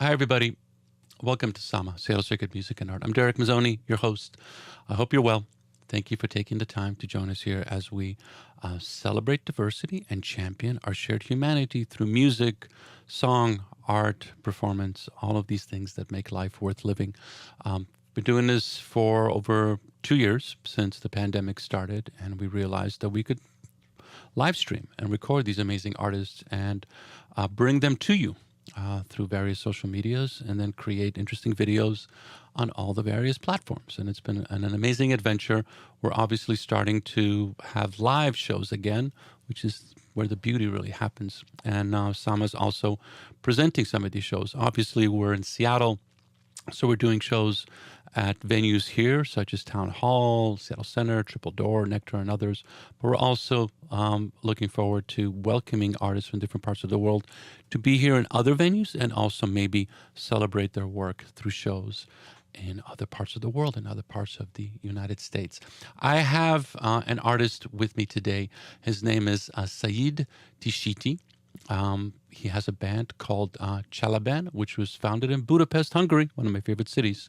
Hi, everybody. Welcome to Sama, Seattle Sacred Music and Art. I'm Derek Mazzoni, your host. I hope you're well. Thank you for taking the time to join us here as we celebrate diversity and champion our shared humanity through music, song, art, performance, all of these things that make life worth living. Been doing this for over 2 years since the pandemic started, and we realized that we could live stream and record these amazing artists and bring them to you through various social medias, and then create interesting videos on all the various platforms. And it's been an amazing adventure. We're obviously starting to have live shows again, which is where the beauty really happens. And Sama's also presenting some of these shows. Obviously, we're in Seattle, so we're doing shows at venues here, such as Town Hall, Seattle Center, Triple Door, Nectar, and others. But we're also looking forward to welcoming artists from different parts of the world to be here in other venues and also maybe celebrate their work through shows in other parts of the world, in other parts of the United States. I have an artist with me today. His name is Said Tishiti. He has a band called Csalaban, which was founded in Budapest, Hungary, one of my favorite cities.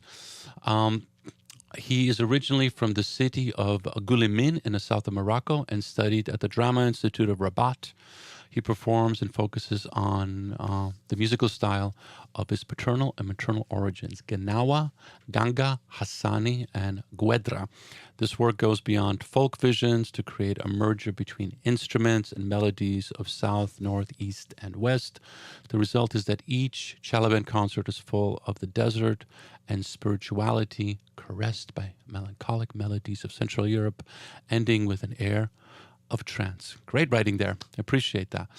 He is originally from the city of Gulimin in the south of Morocco and studied at the Drama Institute of Rabat. He performs and focuses on the musical style of his paternal and maternal origins, Gnawa, Ganga, Hassani, and Guedra. This work goes beyond folk visions to create a merger between instruments and melodies of south, north, east, and west. The result is that each Csalaban concert is full of the desert and spirituality, caressed by melancholic melodies of Central Europe, ending with an air of trance. Great writing there. I appreciate that.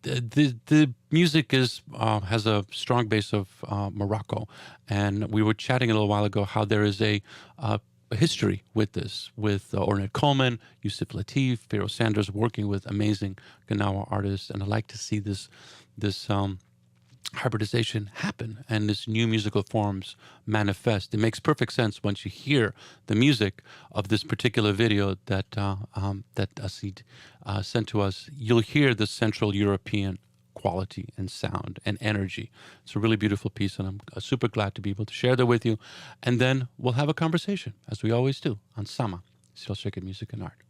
The music is has a strong base of Morocco, and we were chatting a little while ago how there is a history with this, with Ornette Coleman, Yusuf Lateef, Pharoah Sanders working with amazing Gnawa artists, and I like to see this hybridization happen and this new musical forms manifest. It makes perfect sense once you hear the music of this particular video that that Asid sent to us. You'll hear the Central European quality and sound and energy. It's a really beautiful piece, and I'm super glad to be able to share that with you. And then we'll have a conversation, as we always do, on Sama, Seattle Sacred Music and Art.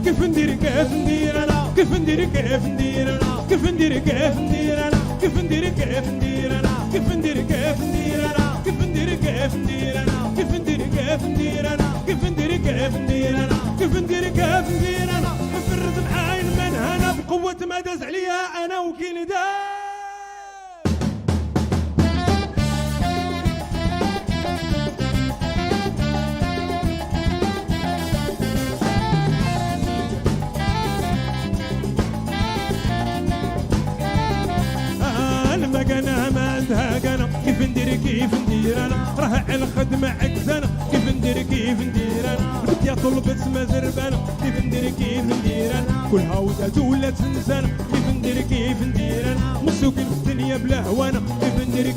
كيف ندير كيف ندير انا كيف ندير كيف ندير انا كيف ندير كيف ندير انا كيف ندير كيف ندير انا كيف ندير كيف ندير انا كيف ندير كيف ندير انا كيف ندير كيف ندير انا كيف ندير كيف ندير انا كيف ندير كيف ندير انا مفرد معاين من هنا بقوة ما داز عليا انا وكي ندار انا ما عندها كنا كيف ندير انا راه على الخدمه عكسنا كيف ندير انا البنت يا طلبت ما زربانه كيف ندير انا كلها ودات ولا تنسانا كيف ندير انا مسوكين في الدنيا بلا هوانا كيف ندير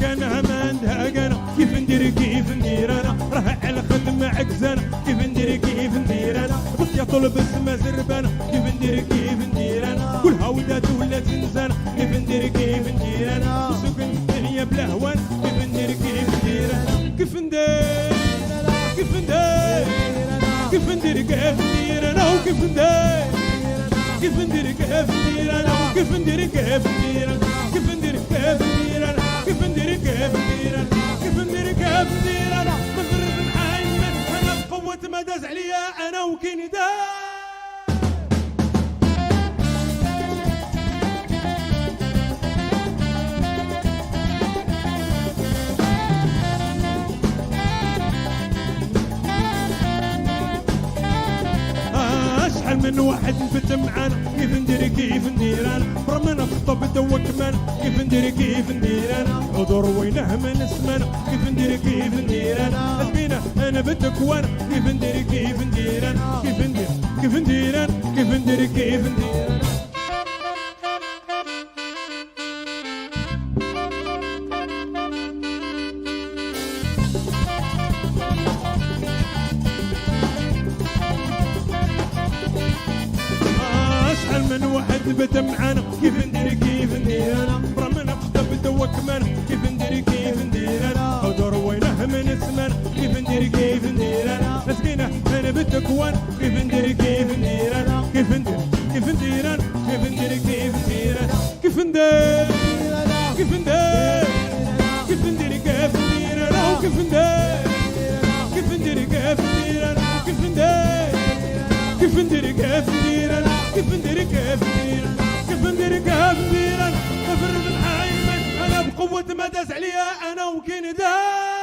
كانها ما عندها كانا كيف ندير انا راه على خدمة عكسانا كيف ندير انا بس يا طلب السما زربانه كيف ندير انا كلها ولات ولا تنسانا كيف ندير انا وسكن الدنيا بلا هوان كيف ندير انا كيف ندير انا وكيف ندير كيف ندير انا كيف ندير انا كيف ندير انا كيف ندير انا مفرد معاين انا بقوة ما داز عليا انا وكين داز شحال من واحد نفت معانا كيف ندير كيف ندير انا برا من خطب دوا كمان كيف ندير كيف ندير انا ودور وينه من السمانة كيف ندير كيف ندير انا اسمينا انا بدك وانا كيف ندير كيف ندير انا كيف ندير كيف ندير انا كيف ندير كيف ندير انا من واحد بدا معانا كيف ندير كيف ندير انا برا من خطب دوا كمان كيف ندير كيف ندير انا ودور وينه من السمان كيف ندير كيف ندير انا مسكينه انا بدك وانا كيف ندير كيف ندير انا كيف ندير كيف ندير انا كيف ندير كيف ندير انا كيف ندير كيف ندير كيف ندير كيف ندير انا وكيف ندير كيف ندير كيف ندير انا كيف ندير كيف ندير كيف ندير انا كيف ندير كيف ندير كيف ندير كيف ندير انا افرد الحايمن انا بقوة ما داز عليا انا وكين داز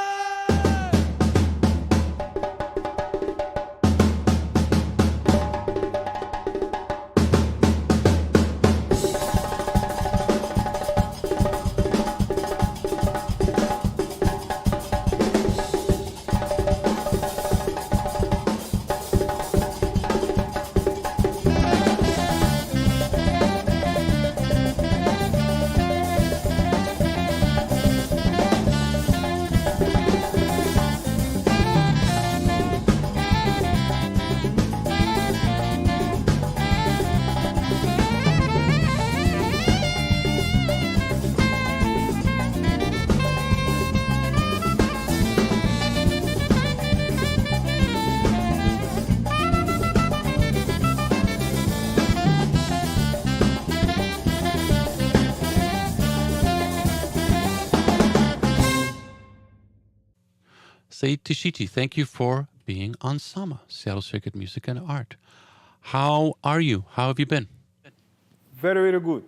Said Tishiti, thank you for being on Sama, Seattle Circuit Music and Art. How are you? How have you been? Very, very good.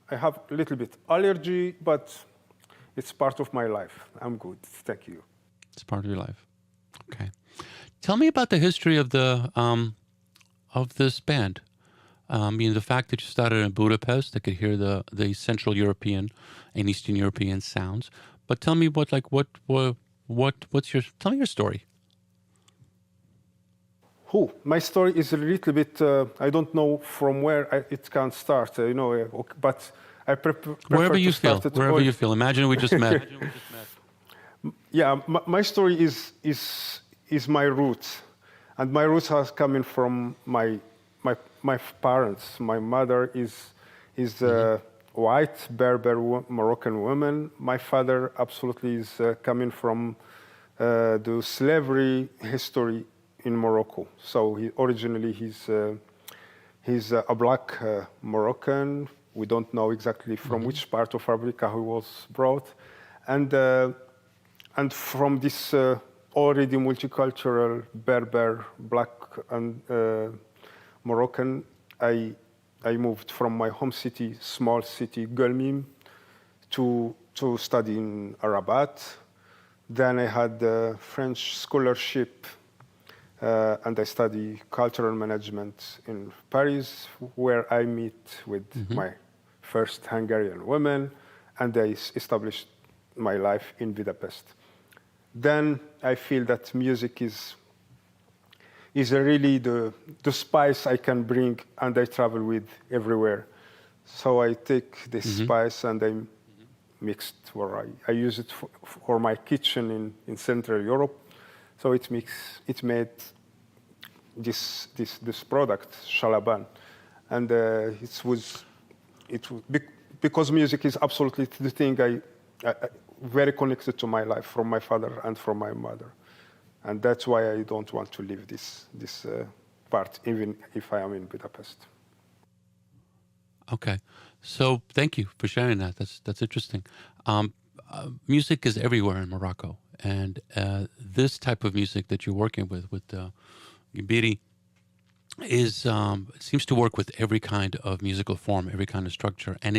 I have a little bit allergy, but it's part of my life. I'm good. Thank you. It's part of your life. Okay. Tell me about the history of this band. The fact that you started in Budapest, I could hear the Central European and Eastern European sounds. But tell me tell me your story. My story is a little bit, I don't know from where it can start, but I prefer Wherever to you feel, start it wherever all- you feel. Imagine we just met. Yeah, my story is my roots, and my roots are coming from my parents. My mother is a white Berber Moroccan woman. My father absolutely is coming from the slavery history in Morocco. So originally he's a black Moroccan. We don't know exactly from which part of Africa he was brought, and from this already multicultural Berber, black and Moroccan, I moved from my home city, small city, Gulmim, to study in Rabat. Then I had a French scholarship, and I study cultural management in Paris, where I meet with my first Hungarian woman, and I established my life in Budapest. Then I feel that music is really the spice I can bring and I travel with everywhere. So I take this spice and I mix it, or I use it for my kitchen in Central Europe. So it made this product, Shalaban. And because music is absolutely the thing I very connected to my life from my father and from my mother. And that's why I don't want to leave this part, even if I am in Budapest. Okay. So thank you for sharing that. That's interesting. Music is everywhere in Morocco. And this type of music that you're working with Gbiri, is seems to work with every kind of musical form, every kind of structure, and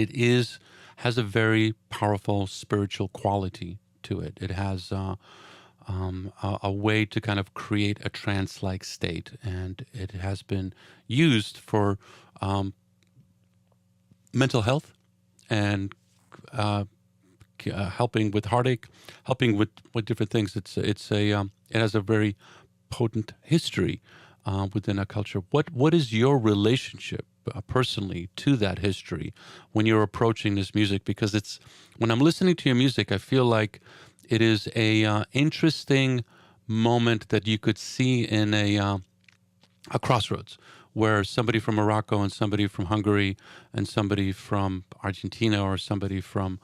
has a very powerful spiritual quality to it. It has a way to kind of create a trance-like state, and it has been used for mental health and helping with heartache, helping with different things. It has a very potent history within a culture. What is your relationship personally to that history when you're approaching this music? Because when I'm listening to your music, I feel like it is a interesting moment that you could see in a crossroads, where somebody from Morocco and somebody from Hungary and somebody from Argentina or somebody from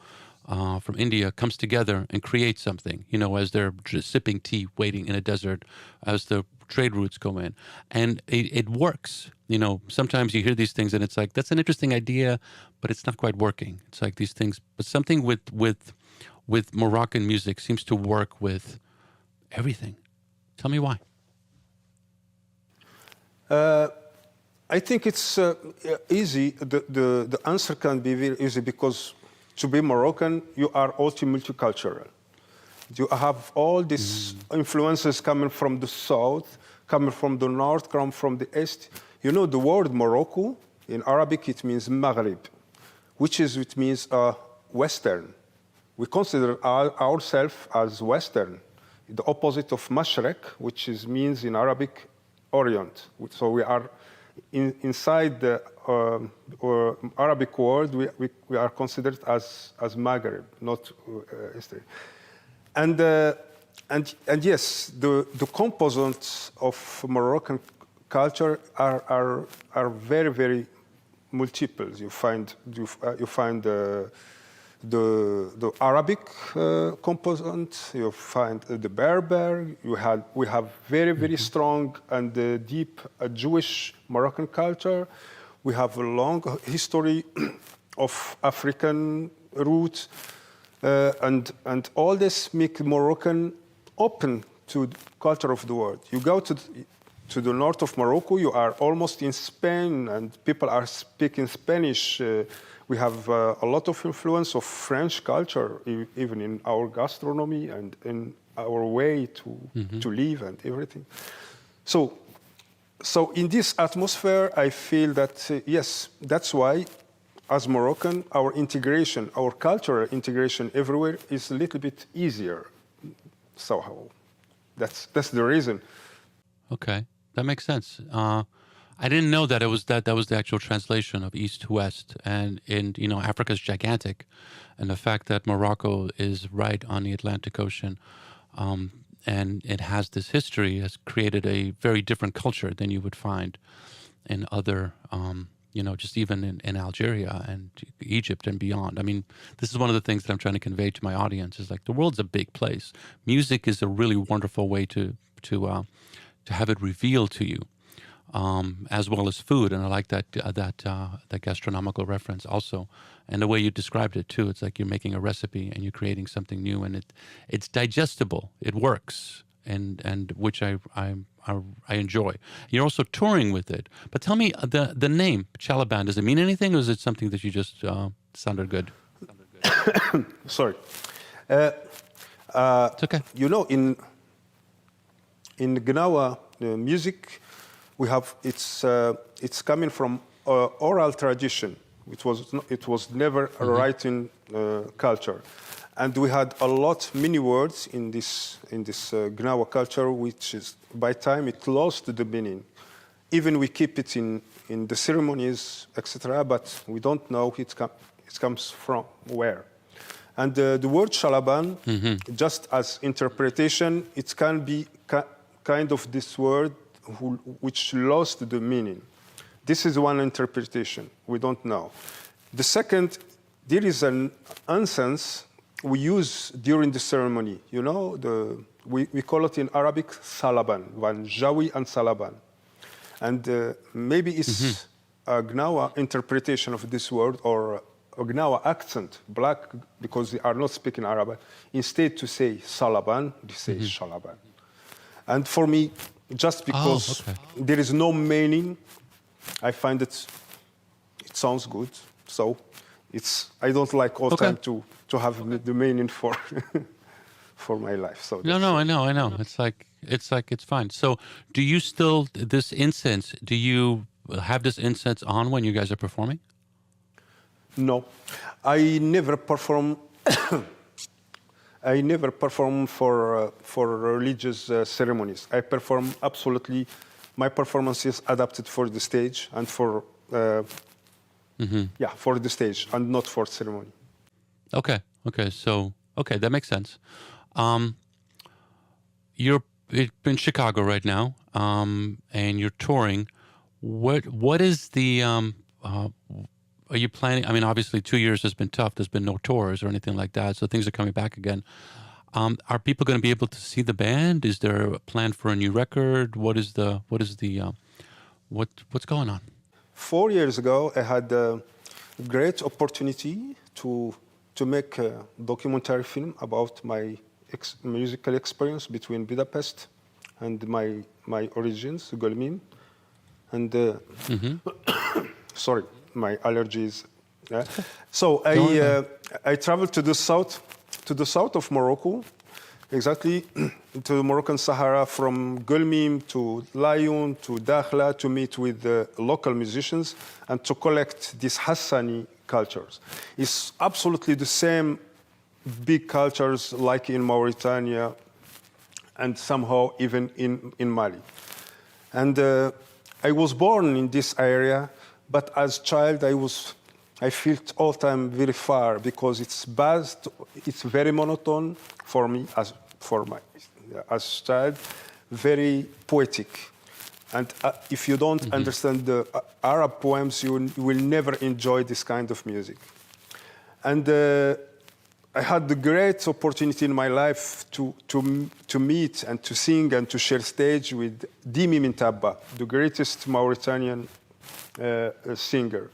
India comes together and creates something, as they're just sipping tea, waiting in a desert, as the trade routes go in. And it works. Sometimes you hear these things and it's like, that's an interesting idea, but it's not quite working. It's like these things, but something with Moroccan music seems to work with everything. Tell me why. I think it's easy. The answer can be very easy because to be Moroccan, you are also multicultural. You have all these influences coming from the south, coming from the north, coming from the east. The word Morocco, in Arabic, it means Maghrib, which means Western. We consider ourselves as Western, the opposite of Mashrek, which means in Arabic, Orient. So we are inside the Arabic world. We are considered as Maghreb, not Eastern. And yes, the components of Moroccan culture are very, very multiple. You find the Arabic component. You find the Berber. We have very, very strong and deep Jewish Moroccan culture. We have a long history of African roots. And all this make Moroccan open to the culture of the world. You go to the north of Morocco, you are almost in Spain, and people are speaking Spanish. We have a lot of influence of French culture, even in our gastronomy and in our way to live and everything. So in this atmosphere, I feel that, yes, that's why, as Moroccan, our integration, our cultural integration everywhere is a little bit easier. Somehow, that's the reason. Okay, that makes sense. I didn't know that that was the actual translation of East to West, and Africa's gigantic, and the fact that Morocco is right on the Atlantic Ocean, and it has this history, has created a very different culture than you would find in other. Just even in Algeria and Egypt and beyond. I mean, this is one of the things that I'm trying to convey to my audience is like the world's a big place. Music is a really wonderful way to have it revealed to you, as well as food. And I like that gastronomical reference also, and the way you described it too. It's like you're making a recipe and you're creating something new, and it's digestible. It works, and which I enjoy. You're also touring with it. But tell me, the name, Chalaban, does it mean anything, or is it something that you just sounded good? Sorry. It's okay. In Gnawa music, we have it's coming from oral tradition. It was never a writing culture. And we had many words in this Gnawa culture, which is, by time, it lost the meaning. Even we keep it in the ceremonies, etc., but we don't know it comes from where. And the word Chalaban, just as interpretation, it can be kind of this word which lost the meaning. This is one interpretation. We don't know. The second, there is an incense we use during the ceremony. We call it in Arabic salaban, one jawi and salaban. And maybe it's a Gnawa interpretation of this word, or a Gnawa accent, black, because they are not speaking Arabic. Instead to say salaban, they say shalaban. And for me, just because okay. there is no meaning. I find it sounds good, so I don't like all Okay. time to have the meaning for for my life. So No, that's no, it. I know. It's fine. So, do you still this incense? Do you have this incense on when you guys are performing? No, I never perform. I never perform for religious ceremonies. I perform absolutely. My performance is adapted for the stage and for for the stage and not for ceremony. Okay. Okay. So, okay, that makes sense. Um, you're in Chicago right now, and you're touring. What is the are you planning? I mean, obviously, 2 years has been tough. There's been no tours or anything like that, so things are coming back again. Are people going to be able to see the band? Is there a plan for a new record? What's going on? 4 years ago, I had a great opportunity to make a documentary film about my musical experience between Budapest and my origins, Gölmim, and sorry, my allergies. So I traveled to the south of Morocco, exactly to the Moroccan Sahara, from Gölmim to Laayoune to Dakhla, to meet with the local musicians and to collect these Hassani cultures. It's absolutely the same big cultures like in Mauritania and somehow even in Mali. And I was born in this area, but as child I felt all time very far because it's very monotone for me as child, very poetic. And if you don't understand the Arab poems, you will never enjoy this kind of music. And I had the great opportunity in my life to meet and to sing and to share stage with Dimi Mintaba, the greatest Mauritanian singer.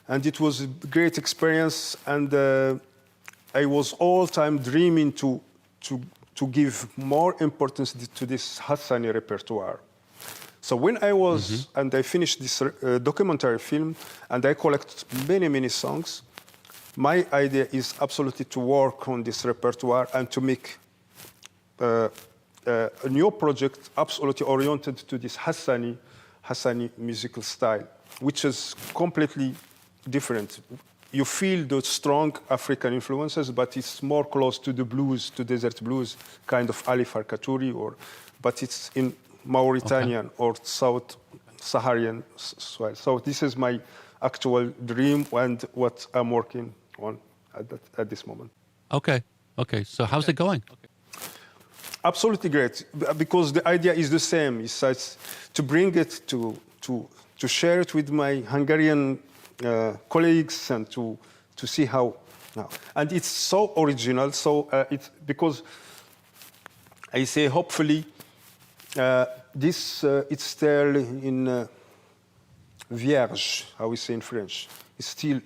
And it was a great experience, and I was all time dreaming to give more importance to this Hassani repertoire. So when I was, and I finished this documentary film, and I collect many songs, my idea is absolutely to work on this repertoire and to make a new project absolutely oriented to this Hassani musical style, which is completely different. You feel the strong African influences, but it's more close to the blues, to desert blues, kind of Ali Farkatouri, but it's in Mauritanian or South Saharan soil. So this is my actual dream and what I'm working on at this moment. Okay. So how's it going? Absolutely great, because the idea is the same. It's to bring it to share it with my Hungarian colleagues and to see how. And it's so original. So it's because I say hopefully this it's still in vierge, how we say in French. It's still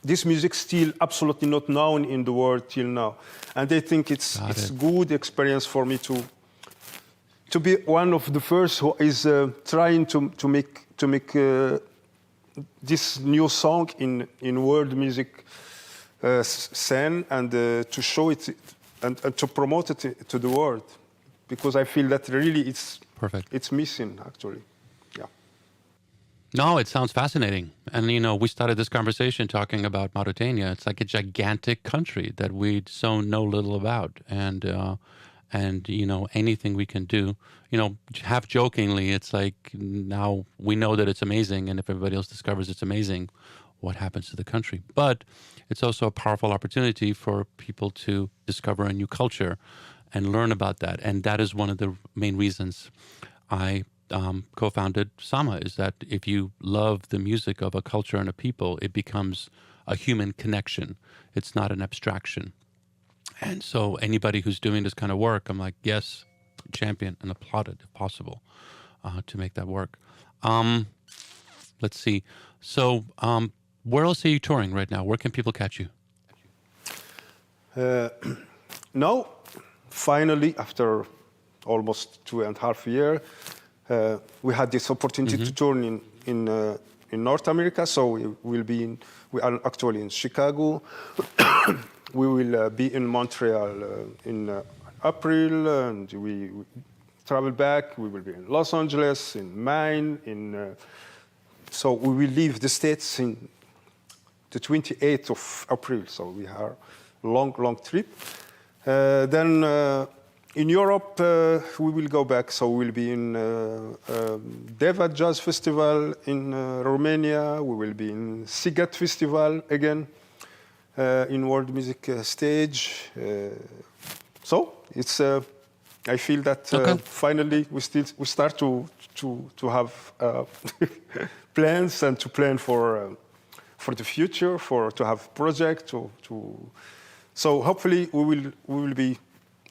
this music still absolutely not known in the world till now, and I think it's good experience for me to be one of the first who is trying to make this new song in world music scene and to show it and to promote it to the world, because I feel that really it's perfect. It's missing actually. Yeah. No, it sounds fascinating. And, we started this conversation talking about Mauritania. It's like a gigantic country that we so know little about. And anything we can do, half jokingly, it's like now we know that it's amazing. And if everybody else discovers it's amazing, what happens to the country? But it's also a powerful opportunity for people to discover a new culture and learn about that. And that is one of the main reasons I co-founded Sama, is that if you love the music of a culture and a people, it becomes a human connection. It's not an abstraction. And so anybody who's doing this kind of work, I'm like, yes, champion and applaud it if possible to make that work. Let's see. So where else are you touring right now? Where can people catch you? Now, finally, after almost 2.5 years, we had this opportunity to tour in North America. So we are actually in Chicago. We will be in Montreal in April, and we travel back. We will be in Los Angeles, in Maine. So we will leave the States in the 28th of April. So we have a long trip. Then in Europe, we will go back. So we'll be in Deva Jazz Festival in Romania. We will be in Sziget Festival again, in World Music Stage. So it's. I feel that finally we start to have plans and to plan for the future, to have projects. So hopefully we will be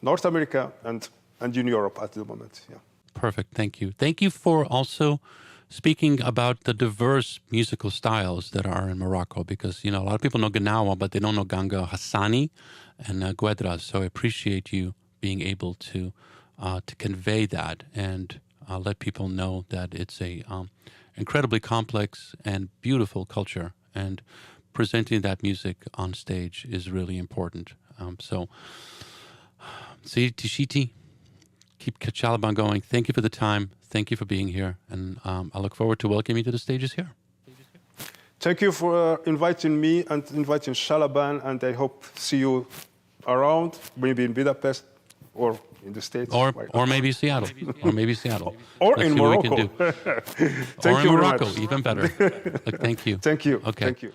North America and in Europe at the moment. Yeah. Perfect. Thank you. Thank you for also speaking about the diverse musical styles that are in Morocco, because, a lot of people know Gnawa, but they don't know Ganga Hassani and Guedras. So I appreciate you being able to convey that and let people know that it's a incredibly complex and beautiful culture, and presenting that music on stage is really important. So, Sidi Tishiti, keep Shalaban going. Thank you for the time. Thank you for being here. And I look forward to welcoming you to the stages here. Thank you for inviting me and inviting Shalaban. And I hope to see you around, maybe in Budapest or in the States. Or maybe Seattle. Or maybe Seattle. Or Let's in see Morocco. What we can do. Thank or you in very Morocco, much. even better. Look, thank you. Thank you. Okay. Thank you.